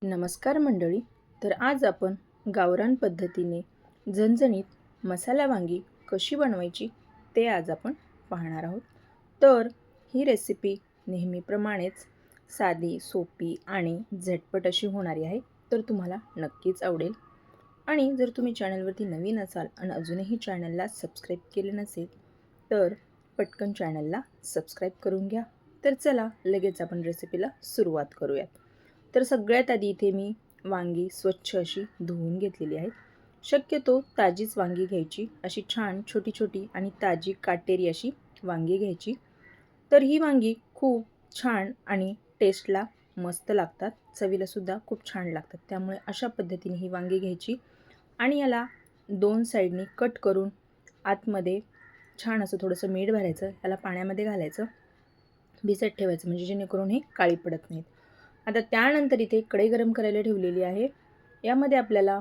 नमस्कार मंडळी. तर आज आपण गावरान पद्धतीने झणझणीत मसाला वांगी कशी बनवायची ते आज आपण पाहणार आहोत. तर ही रेसिपी नेहमीप्रमाणेच साधी, सोपी आणि झटपट अशी होणारी आहे. तर तुम्हाला नक्कीच आवडेल. आणि जर तुम्ही चॅनलवरती नवीन असाल आणि अजूनही चॅनलला सबस्क्राईब केले नसेल तर पटकन चॅनलला सबस्क्राईब करून घ्या. तर चला लगेच आपण रेसिपीला सुरुवात करूयात. तर सगळ्यात आधी इथे मी वांगी स्वच्छ अशी धुवून घेतलेली आहेत. शक्यतो ताजीच वांगी घ्यायची. अशी छान छोटी छोटी आणि ताजी काटेरी अशी वांगी घ्यायची. तर ही वांगी खूप छान आणि टेस्टला मस्त लागतात. चवीलासुद्धा खूप छान लागतात. त्यामुळे अशा पद्धतीने ही वांगी घ्यायची आणि याला दोन साईडनी कट करून आतमध्ये छान असं थोडंसं मीठ भरायचं. याला पाण्यामध्ये घालायचं, भिजत ठेवायचं म्हणजे जेणेकरून हे काळी पडत नाहीत. आता त्यानंतर इथे कढई गरम करायला ठेवलेली आहे. यामध्ये आपल्याला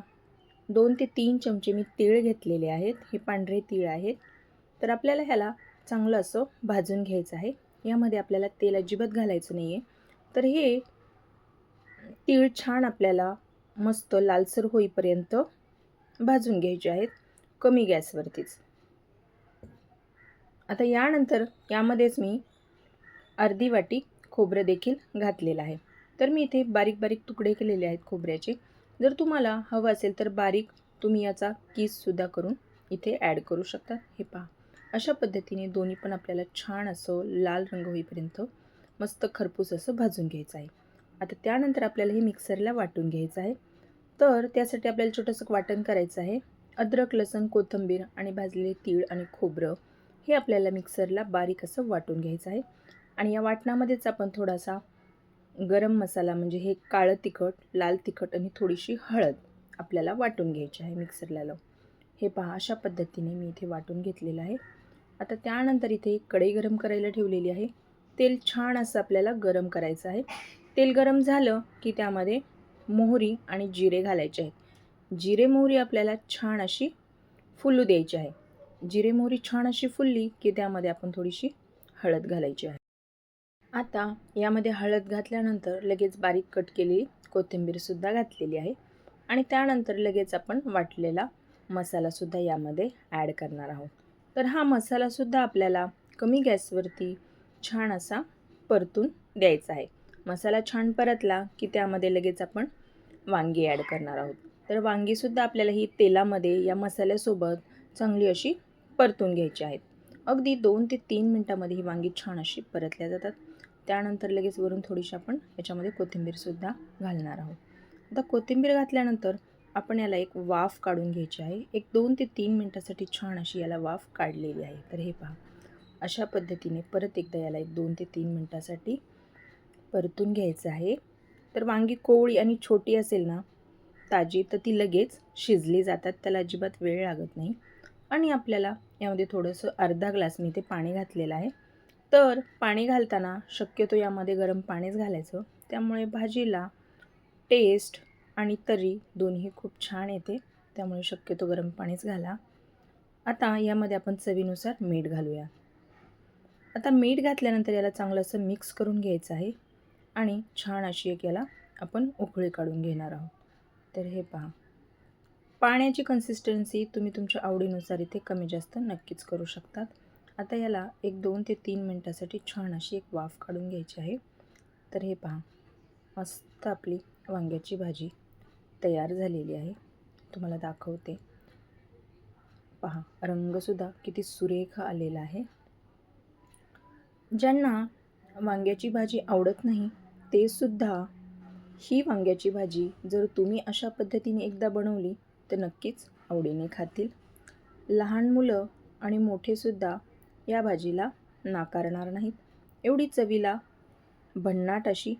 2 ते 3 चमचे मी तीळ घेतलेले आहेत. हे पांढरे तीळ आहेत. तर आपल्याला ह्याला चांगलं असं भाजून घ्यायचं आहे. यामध्ये आपल्याला तेल अजिबात घालायचं नाही आहे. तर हे तीळ छान आपल्याला मस्त लालसर होईपर्यंत भाजून घ्यायचे आहेत, कमी गॅसवरतीच. आता यानंतर यामध्येच मी अर्धी वाटी खोबरं देखील घातलेलं आहे. तर मी इथे बारीक बारीक तुकडे केलेले आहेत खोबऱ्याचे. जर तुम्हाला हवं असेल तर बारीक तुम्ही याचा किससुद्धा करून इथे ॲड करू शकता. हे पहा, अशा पद्धतीने दोन्ही पण आपल्याला छान असं लाल रंग होईपर्यंत मस्त खरपूस असं भाजून घ्यायचं आहे. आता त्यानंतर आपल्याला हे मिक्सरला वाटून घ्यायचं आहे. तर त्यासाठी आपल्याला छोटंसं वाटण करायचं आहे. अद्रक, लसूण, कोथिंबीर आणि भाजलेले तीळ आणि खोबरं हे आपल्याला मिक्सरला बारीक असं वाटून घ्यायचं आहे. आणि या वाटणामध्येच आपण थोडासा गरम मसाला म्हणजे हे काळं तिखट, लाल तिखट आणि थोडीशी हळद आपल्याला वाटून घ्यायची आहे मिक्सरला लावून. हे पहा, अशा पद्धतीने मी इथे वाटून घेतलेलं आहे. आता त्यानंतर इथे कढई गरम करायला ठेवलेली आहे. तेल छान असं आपल्याला गरम करायचं आहे. तेल गरम झालं की त्यामध्ये मोहरी आणि जिरे घालायचे आहेत. जिरे मोहरी आपल्याला छान अशी फुलू द्यायची आहे. जिरे मोहरी छान अशी फुलली की त्यामध्ये आपण थोडीशी हळद घालायची आहे. आता यामध्ये हळद घातल्यानंतर लगेच बारीक कट केलेली कोथिंबीरसुद्धा घातलेली आहे आणि त्यानंतर लगेच आपण वाटलेला मसालासुद्धा यामध्ये ॲड करणार आहोत. तर हा मसालासुद्धा आपल्याला कमी गॅसवरती छान असा परतून द्यायचा आहे. मसाला छान परतला की त्यामध्ये लगेच आपण वांगी ॲड करणार आहोत. तर वांगीसुद्धा आपल्याला ही तेलामध्ये या मसाल्यासोबत चांगली अशी परतून घ्यायची आहेत. अगदी 2 ते 3 मिनटामध्ये ही वांगी छान अशी परतल्या जातात. त्यानंतर लगेच वरून थोडीशी आपण याच्यामध्ये कोथिंबीरसुद्धा घालणार आहोत. आता कोथिंबीर घातल्यानंतर आपण याला एक वाफ काढून घ्यायची आहे. एक 2 ते 3 मिनटासाठी छान अशी याला वाफ काढलेली आहे. तर हे पहा, अशा पद्धतीने परत एकदा याला एक 2 ते 3 मिनटासाठी परतून घ्यायचं आहे. तर वांगी कोवळी आणि छोटी असेल ना ताजी, तर ती लगेच शिजली जातात. त्याला अजिबात वेळ लागत नाही. आणि आपल्याला यामध्ये थोडंसं अर्धा ग्लास मी इथे पाणी घातलेलं आहे. तर पाणी घालताना शक्यतो यामध्ये गरम पाणीच घालायचं. त्यामुळे भाजीला टेस्ट आणि तर्री दोन्ही खूप छान येते. त्यामुळे शक्यतो गरम पाणीच घाला. आता यामध्ये आपण चवीनुसार मीठ घालूया. आता मीठ घातल्यानंतर याला चांगलं असं मिक्स करून घ्यायचं आहे आणि छान अशी एक याला आपण उकळी काढून घेणार आहोत. तर हे पहा, पाण्याची कन्सिस्टन्सी तुम्ही तुमच्या आवडीनुसार इथे कमी जास्त नक्कीच करू शकतात. आता याला एक 2 ते 3 मिनटासाठी छान अशी एक वाफ काढून घ्यायची आहे. तर हे पहा, मस्त आपली वांग्याची भाजी तयार झालेली आहे. तुम्हाला दाखवते. पहा, रंगसुद्धा किती सुरेख आलेला आहे. ज्यांना वांग्याची भाजी आवडत नाही ते सुद्धा ही वांग्याची भाजी जर तुम्ही अशा पद्धतीने एकदा बनवली तर नक्कीच आवडीने खातील. लहान मुलं आणि मोठेसुद्धा या भाजीला नाकारणार नाहीत. एवढी चवीला भन्नाट अशी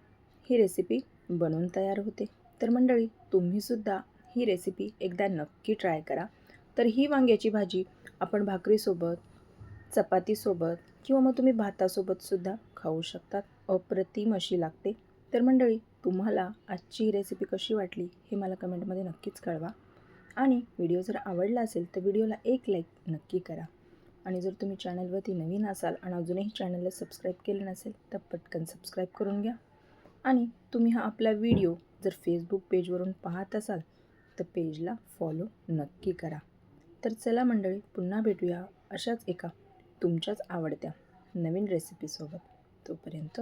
ही रेसिपी बनवून तयार होते. तर मंडळी, तुम्हीसुद्धा ही रेसिपी एकदा नक्की ट्राय करा. तर ही वांग्याची भाजी आपण भाकरीसोबत, चपातीसोबत किंवा मग तुम्ही भातासोबतसुद्धा खाऊ शकतात. अप्रतिम अशी लागते. तर मंडळी, तुम्हाला आजची ही रेसिपी कशी वाटली हे मला कमेंटमध्ये नक्कीच कळवा. आणि व्हिडिओ जर आवडला असेल तर व्हिडिओला एक लाईक नक्की करा. आणि जर तुम्ही चॅनलवरती नवीन असाल आणि अजूनही चॅनलला सबस्क्राईब केलं नसेल तर पटकन सबस्क्राईब करून घ्या. आणि तुम्ही हा आपला व्हिडिओ जर फेसबुक पेजवरून पाहत असाल तर पेजला फॉलो नक्की करा. तर चला मंडळी, पुन्हा भेटूया अशाच एका तुमच्याच आवडत्या नवीन रेसिपीसोबत. तोपर्यंत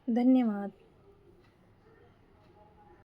धन्यवाद.